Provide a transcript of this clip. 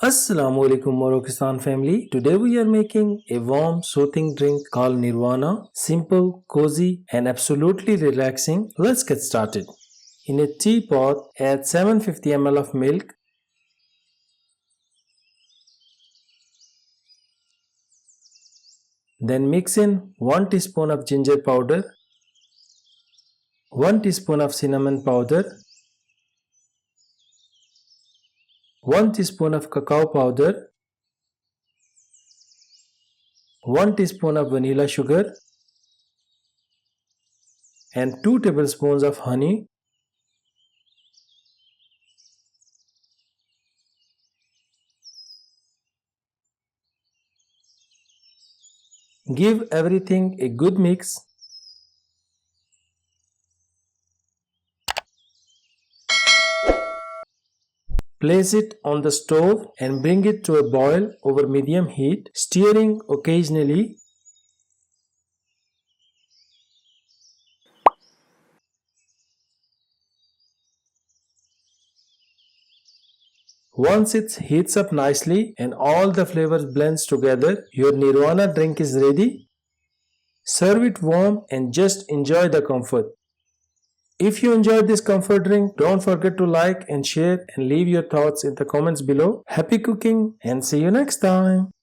Assalamu alaikum Morokistan family. Today we are making a warm, soothing drink called Nirvana. Simple, cozy and absolutely relaxing. Let's get started. In a teapot, add 750 ml of milk. Then mix in 1 teaspoon of ginger powder, 1 teaspoon of cinnamon powder, 1 teaspoon of cacao powder, 1 teaspoon of vanilla sugar and 2 tablespoons of honey. Give everything a good mix. Place it on the stove and bring it to a boil over medium heat, stirring occasionally. Once it heats up nicely and all the flavors blends together, your Nirvana drink is ready. Serve it warm and just enjoy the comfort. If you enjoyed this comfort drink, don't forget to like and share and leave your thoughts in the comments below. Happy cooking and see you next time.